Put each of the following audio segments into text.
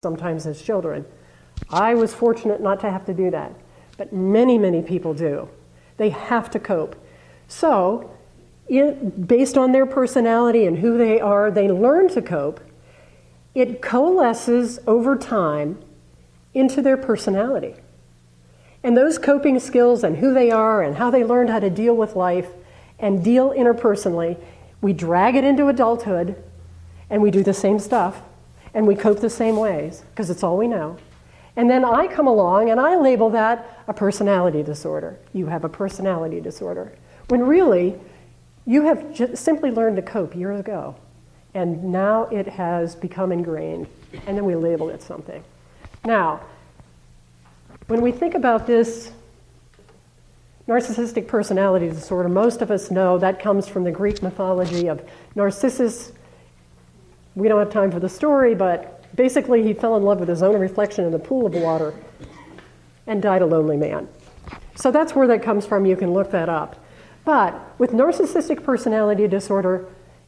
sometimes as children. I was fortunate not to have to do that, but many, many people do. They have to cope. So, based on their personality and who they are, they learn to cope. It coalesces over time into their personality. And those coping skills and who they are and how they learned how to deal with life and deal interpersonally, we drag it into adulthood and we do the same stuff and we cope the same ways because it's all we know. And then I come along and I label that a personality disorder. You have a personality disorder. When really, you have just simply learned to cope years ago. And now it has become ingrained. And then we label it something. Now, when we think about this narcissistic personality disorder, most of us know that comes from the Greek mythology of Narcissus. We don't have time for the story, but basically he fell in love with his own reflection in a pool of water and died a lonely man. So that's where that comes from. You can look that up. But with narcissistic personality disorder,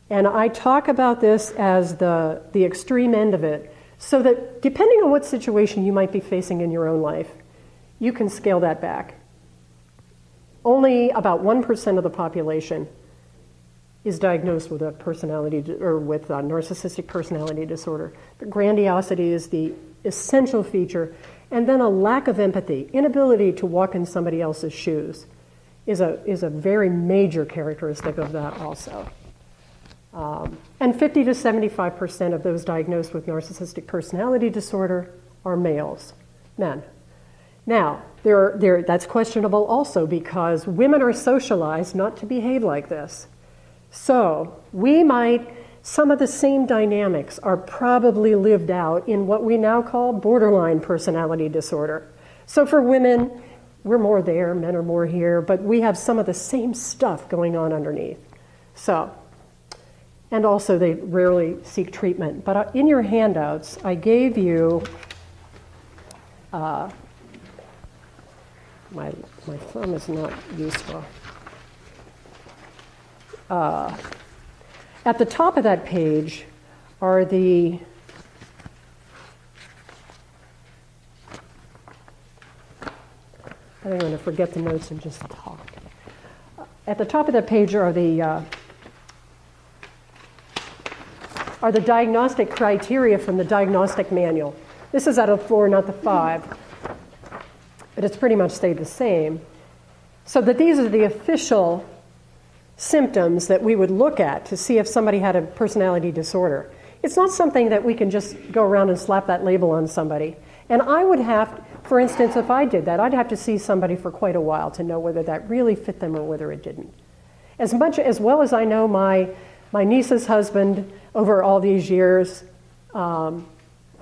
and I talk about this as the extreme end of it, so that depending on what situation you might be facing in your own life, you can scale that back. Only about 1% of the population is diagnosed with a narcissistic personality disorder. But grandiosity is the essential feature, and then a lack of empathy, inability to walk in somebody else's shoes, is a very major characteristic of that also. And 50 to 75% of those diagnosed with narcissistic personality disorder are males, men. Now, that's questionable also because women are socialized not to behave like this. So some of the same dynamics are probably lived out in what we now call borderline personality disorder. So for women, we're more there, men are more here, but we have some of the same stuff going on underneath. So, and also they rarely seek treatment. But in your handouts, I gave you, my thumb is not useful. At the top of that page are the I don't want to forget the notes and just talk. At the top of that page are the diagnostic criteria from the diagnostic manual. This is out of 4, not the 5, but it's pretty much stayed the same. So that these are the official symptoms that we would look at to see if somebody had a personality disorder. It's not something that we can just go around and slap that label on somebody. And I would have, for instance, if I did that, I'd have to see somebody for quite a while to know whether that really fit them or whether it didn't. As well as I know my niece's husband over all these years, I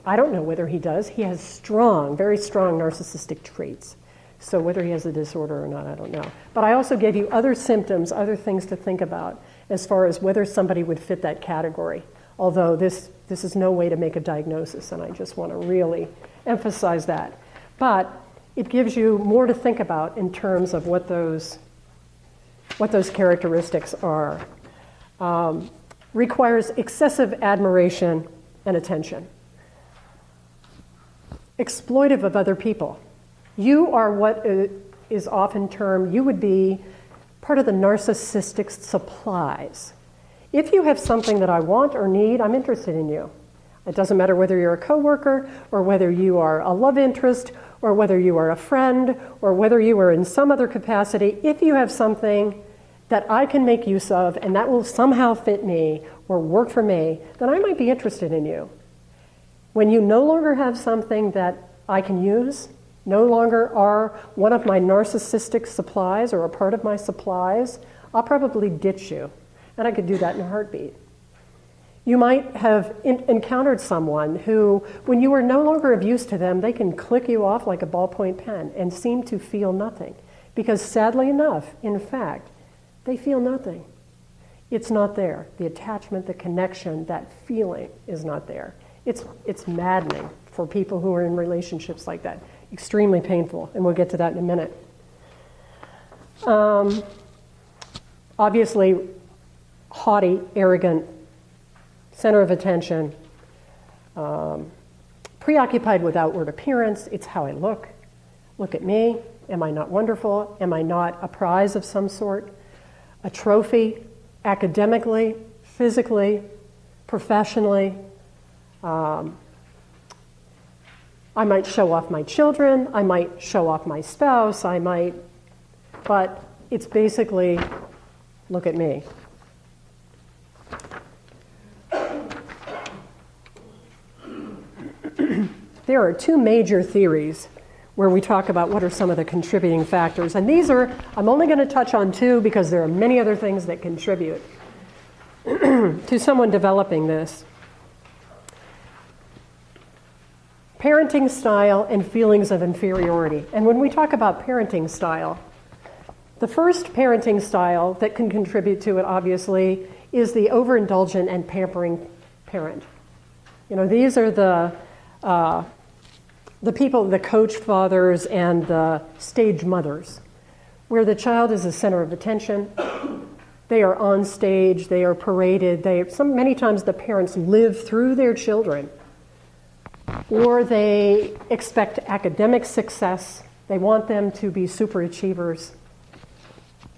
don't know whether he does. He has very strong narcissistic traits. So whether he has a disorder or not, I don't know. But I also gave you other symptoms, other things to think about as far as whether somebody would fit that category. Although this is no way to make a diagnosis, and I just want to really emphasize that. But it gives you more to think about in terms of what those characteristics are. Requires excessive admiration and attention. Exploitive of other people. You are what is often termed, you would be part of the narcissistic supplies. If you have something that I want or need, I'm interested in you. It doesn't matter whether you're a coworker or whether you are a love interest or whether you are a friend or whether you are in some other capacity. If you have something that I can make use of and that will somehow fit me or work for me, then I might be interested in you. When you no longer have something that I can use, no longer are one of my narcissistic supplies or a part of my supplies, I'll probably ditch you. And I could do that in a heartbeat. You might have encountered someone who, when you are no longer of use to them, they can click you off like a ballpoint pen and seem to feel nothing. Because sadly enough, in fact, they feel nothing. It's not there. The attachment, the connection, that feeling is not there. It's maddening for people who are in relationships like that. Extremely painful, and we'll get to that in a minute. Obviously, haughty, arrogant, center of attention, preoccupied with outward appearance. It's how I look. Look at me. Am I not wonderful? Am I not a prize of some sort? A trophy, academically, physically, professionally. I might show off my children. I might show off my spouse. But it's basically, look at me. There are two major theories where we talk about what are some of the contributing factors. And these are, I'm only going to touch on two because there are many other things that contribute to someone developing this. Parenting style and feelings of inferiority. And when we talk about parenting style, the first parenting style that can contribute to it, obviously, is the overindulgent and pampering parent. You know, these are the people, the coach fathers and the stage mothers, where the child is the center of attention. They are on stage, they are paraded. Many times the parents live through their children, or they expect academic success. They want them to be super achievers,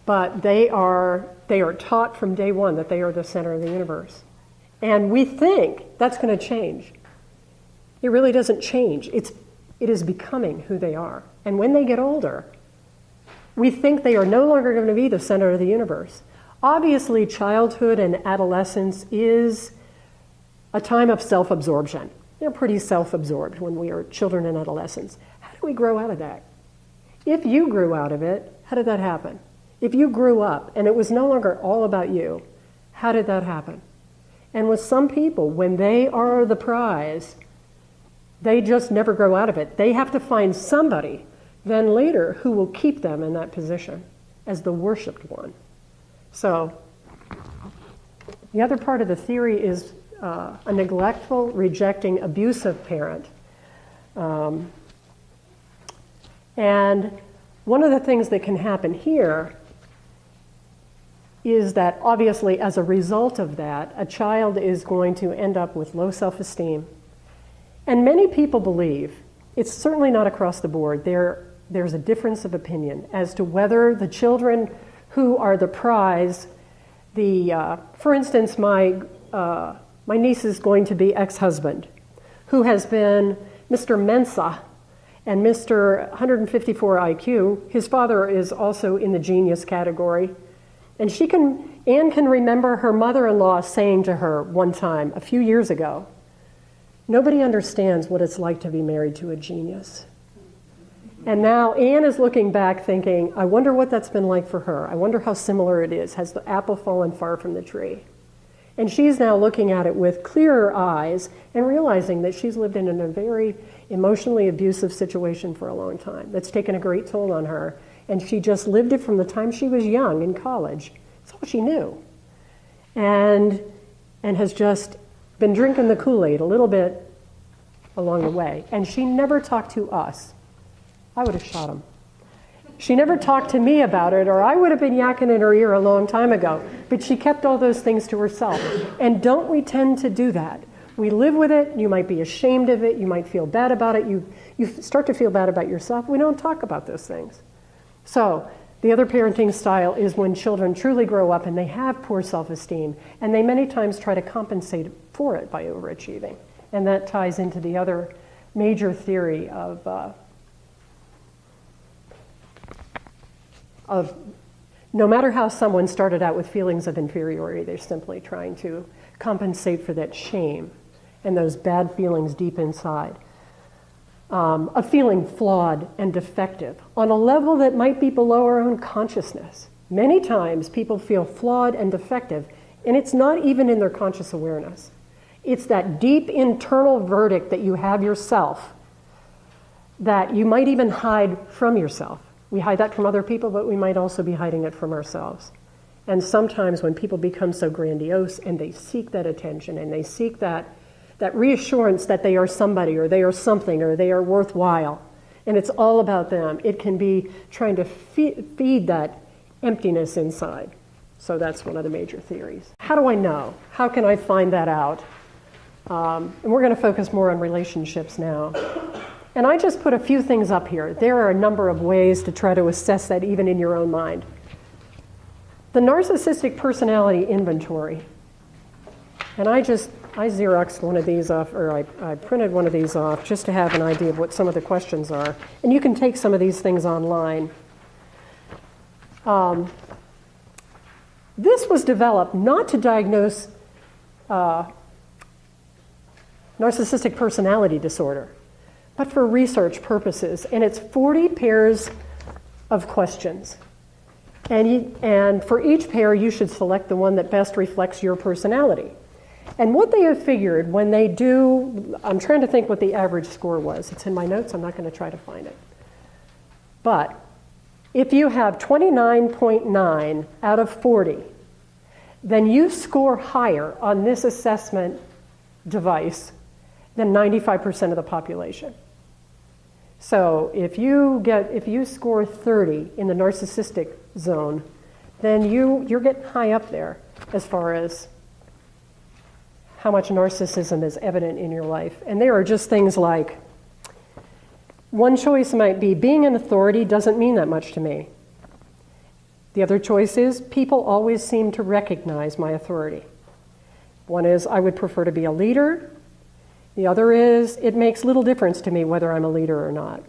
but they are taught from day one that they are the center of the universe. And we think that's going to change. It really doesn't change. It is becoming who they are. And when they get older, we think they are no longer going to be the center of the universe. Obviously, childhood and adolescence is a time of self-absorption. They're pretty self-absorbed when we are children and adolescents. How do we grow out of that? If you grew out of it, how did that happen? If you grew up and it was no longer all about you, how did that happen? And with some people, when they are the prize, they just never grow out of it. They have to find somebody then later who will keep them in that position as the worshipped one. So the other part of the theory is a neglectful, rejecting, abusive parent. And one of the things that can happen here is that obviously as a result of that, a child is going to end up with low self-esteem. And many people believe, it's certainly not across the board, there's a difference of opinion as to whether the children who are the prize, for instance, my niece's going to be ex-husband, who has been Mr. Mensa and Mr. 154 IQ. His father is also in the genius category. And Anne can remember her mother-in-law saying to her one time, a few years ago, "Nobody understands what it's like to be married to a genius." And now Anne is looking back thinking, I wonder what that's been like for her. I wonder how similar it is. Has the apple fallen far from the tree? And she's now looking at it with clearer eyes and realizing that she's lived in a very emotionally abusive situation for a long time. That's taken a great toll on her. And she just lived it from the time she was young in college. It's all she knew. And has just been drinking the Kool-Aid a little bit along the way. And she never talked to us. I would have shot him. She never talked to me about it, or I would have been yakking in her ear a long time ago. But she kept all those things to herself. And don't we tend to do that? We live with it. You might be ashamed of it. You might feel bad about it. You start to feel bad about yourself. We don't talk about those things. So the other parenting style is when children truly grow up and they have poor self-esteem, and they many times try to compensate for it by overachieving. And that ties into the other major theory of no matter how someone started out with feelings of inferiority, they're simply trying to compensate for that shame and those bad feelings deep inside. Of feeling flawed and defective on a level that might be below our own consciousness. Many times people feel flawed and defective, and it's not even in their conscious awareness. It's that deep internal verdict that you have yourself that you might even hide from yourself. We hide that from other people, but we might also be hiding it from ourselves. And sometimes when people become so grandiose and they seek that attention and they seek that reassurance that they are somebody or they are something or they are worthwhile, and it's all about them, it can be trying to feed that emptiness inside. So that's one of the major theories. How do I know? How can I find that out? And we're going to focus more on relationships now. And I just put a few things up here. There are a number of ways to try to assess that even in your own mind. The Narcissistic Personality Inventory. And I Xeroxed one of these off, or I printed one of these off just to have an idea of what some of the questions are. And you can take some of these things online. This was developed not to diagnose narcissistic personality disorder, but for research purposes. And it's 40 pairs of questions. And for each pair, you should select the one that best reflects your personality. And what they have figured when they do, I'm trying to think what the average score was. It's in my notes. I'm not going to try to find it. But if you have 29.9 out of 40, then you score higher on this assessment device than 95% of the population. So if you score 30 in the narcissistic zone, then you're getting high up there as far as how much narcissism is evident in your life. And there are just things like, one choice might be, being an authority doesn't mean that much to me. The other choice is, people always seem to recognize my authority. One is, I would prefer to be a leader. The other is, it makes little difference to me whether I'm a leader or not.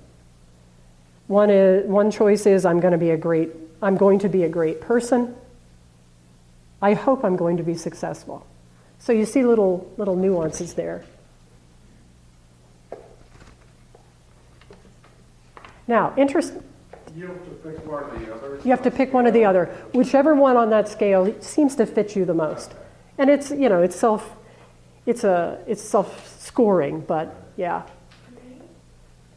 One choice is, I'm going to be a great person. I hope I'm going to be successful. So you see little nuances there. Now, you have to pick one or the other. You have to pick one or the other. Whichever one on that scale seems to fit you the most. And it's self-scoring, but yeah. Can you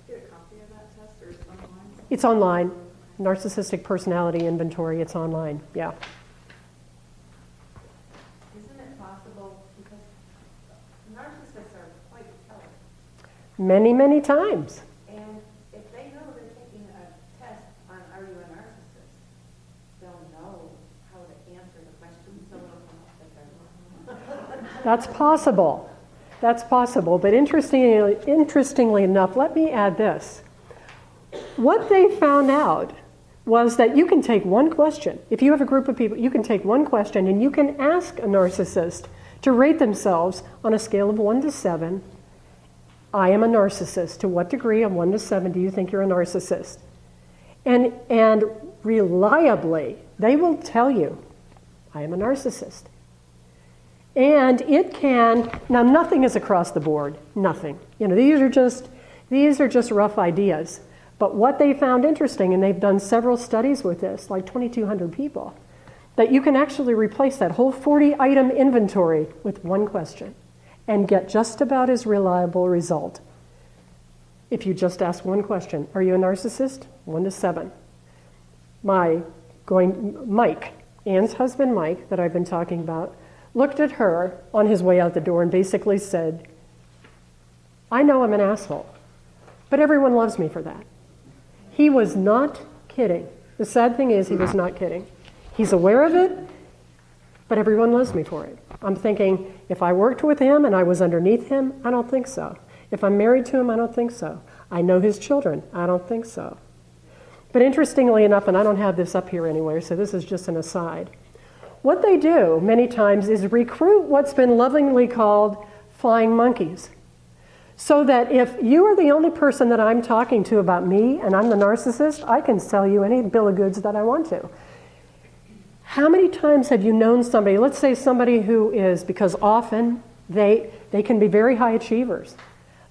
get a copy of that test, or is it online? It's online. Narcissistic Personality Inventory, it's online, yeah. Isn't it possible, because narcissists are quite intelligent, Many, many times. and if they know they're taking a test on are you a narcissist, they'll know how to answer the questions so they'll come up with their That's possible. That's possible. But interestingly enough, let me add this. What they found out was that you can take one question. If you have a group of people, you can take one question and you can ask a narcissist to rate themselves on a scale of 1 to 7. I am a narcissist. To what degree, on 1 to 7, do you think you're a narcissist? And reliably, they will tell you, I am a narcissist. And it can, now nothing is across the board, nothing. These are just rough ideas. But what they found interesting, and they've done several studies with this, like 2,200 people, that you can actually replace that whole 40-item inventory with one question and get just about as reliable a result. If you just ask one question, are you a narcissist? 1 to 7. Mike, Ann's husband Mike, that I've been talking about, looked at her on his way out the door and basically said, I know I'm an asshole, but everyone loves me for that. He was not kidding. The sad thing is he was not kidding. He's aware of it, but everyone loves me for it. I'm thinking, if I worked with him and I was underneath him, I don't think so. If I'm married to him, I don't think so. I know his children, I don't think so. But interestingly enough, and I don't have this up here anywhere, so this is just an aside, what they do many times is recruit what's been lovingly called flying monkeys. So that if you are the only person that I'm talking to about me and I'm the narcissist, I can sell you any bill of goods that I want to. How many times have you known somebody, let's say somebody who is, because often they can be very high achievers.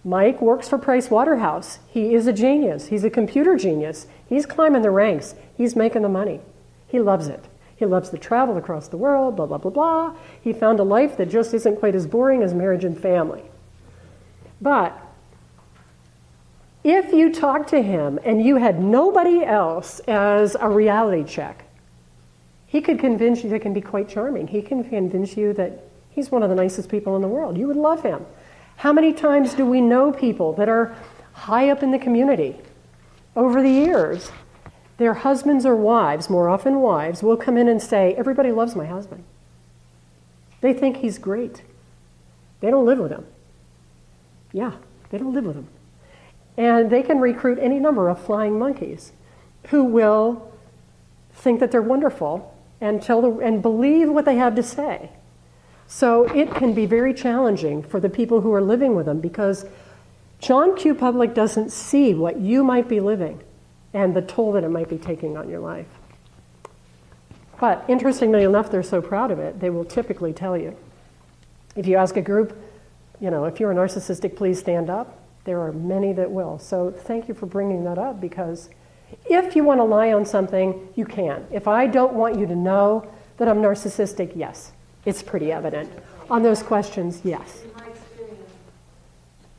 Mike works for Price Waterhouse. He is a genius. He's a computer genius. He's climbing the ranks. He's making the money. He loves it. He loves to travel across the world, blah, blah, blah, blah. He found a life that just isn't quite as boring as marriage and family. But if you talk to him and you had nobody else as a reality check, he could convince you that can be quite charming. He can convince you that he's one of the nicest people in the world. You would love him. How many times do we know people that are high up in the community? Over the years, their husbands or wives, more often wives, will come in and say, everybody loves my husband. They think he's great. They don't live with him. Yeah, they don't live with them. And they can recruit any number of flying monkeys who will think that they're wonderful and and believe what they have to say. So it can be very challenging for the people who are living with them because John Q. Public doesn't see what you might be living and the toll that it might be taking on your life. But interestingly enough, they're so proud of it, they will typically tell you. If you ask a group, if you're a narcissistic, please stand up. There are many that will. So thank you for bringing that up, because if you want to lie on something, you can. If I don't want you to know that I'm narcissistic, yes, it's pretty evident. On those questions, yes. In my experience,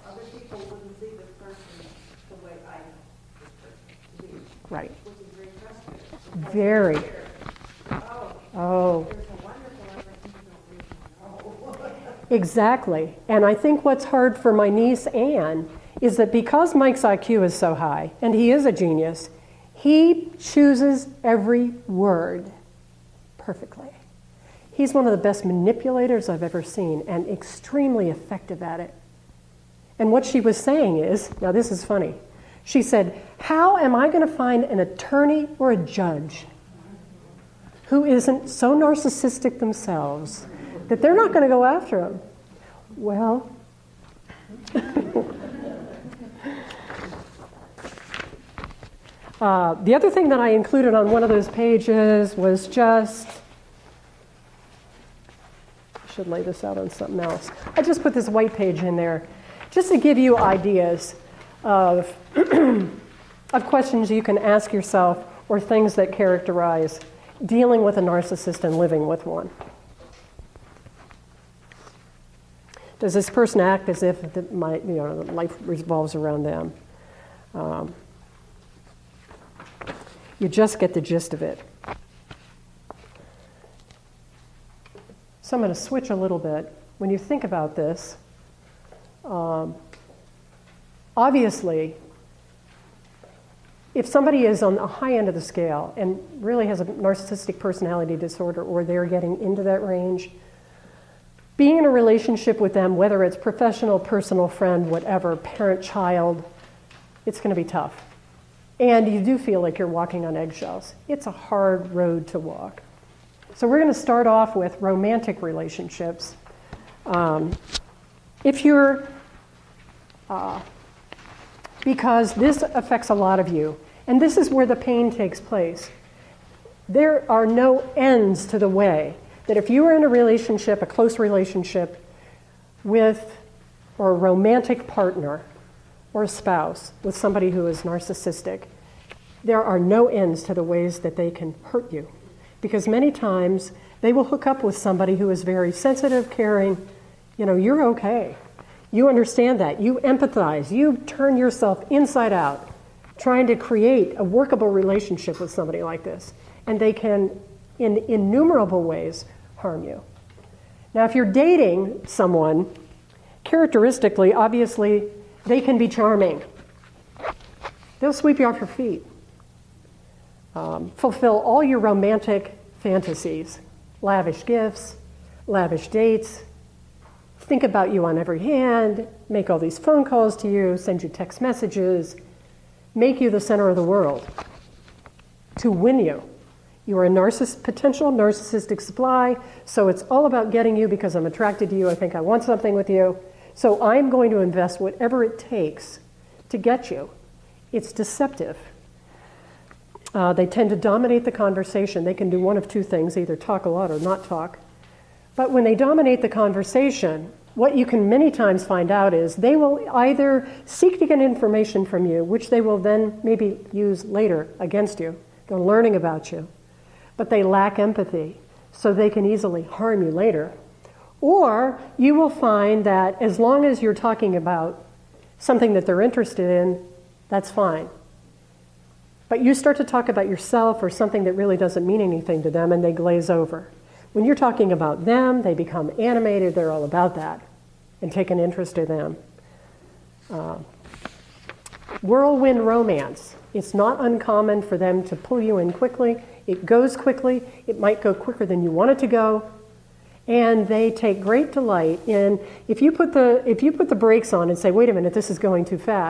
other people wouldn't see this person the way I know this person to be. Right. Which is very frustrating. Very. Oh. There's a wonderful effort you don't really know. Exactly. And I think what's hard for my niece Anne is that because Mike's IQ is so high, and he is a genius, he chooses every word perfectly. He's one of the best manipulators I've ever seen and extremely effective at it. And what she was saying is, now this is funny, she said, how am I going to find an attorney or a judge who isn't so narcissistic themselves that they're not going to go after him? Well, the other thing that I included on one of those pages was just, I should lay this out on something else. I just put this white page in there just to give you ideas of, of questions you can ask yourself or things that characterize dealing with a narcissist and living with one. Does this person act as if life revolves around them? You just get the gist of it. So I'm going to switch a little bit. When you think about this, obviously, if somebody is on the high end of the scale and really has a narcissistic personality disorder, or they're getting into that range, being in a relationship with them, whether it's professional, personal, friend, whatever, parent, child, it's going to be tough. And you do feel like you're walking on eggshells. It's a hard road to walk. So we're going to start off with romantic relationships. If you're, because this affects a lot of you, and this is where the pain takes place. There are no ends to the way that if you are in a relationship, a close relationship with, or a romantic partner or a spouse with somebody who is narcissistic, there are no ends to the ways that they can hurt you. Because many times they will hook up with somebody who is very sensitive, caring. You're okay. You understand that. You empathize. You turn yourself inside out trying to create a workable relationship with somebody like this. And they can, in innumerable ways, harm you. Now, if you're dating someone, characteristically, obviously, they can be charming. They'll sweep you off your feet. Fulfill all your romantic fantasies. Lavish gifts, lavish dates, think about you on every hand, make all these phone calls to you, send you text messages, make you the center of the world to win you. You are a potential narcissistic supply, so it's all about getting you because I'm attracted to you, I think I want something with you, so I'm going to invest whatever it takes to get you. It's deceptive. They tend to dominate the conversation. They can do one of two things, either talk a lot or not talk. But when they dominate the conversation, what you can many times find out is they will either seek to get information from you, which they will then maybe use later against you. They're learning about you. But they lack empathy, so they can easily harm you later. Or you will find that as long as you're talking about something that they're interested in, that's fine. But you start to talk about yourself or something that really doesn't mean anything to them, and they glaze over. When you're talking about them, they become animated, they're all about that, and take an interest in them. Whirlwind romance. It's not uncommon for them to pull you in quickly. It goes quickly. It might go quicker than you want it to go. And they take great delight in, if you put the brakes on and say, wait a minute, this is going too fast,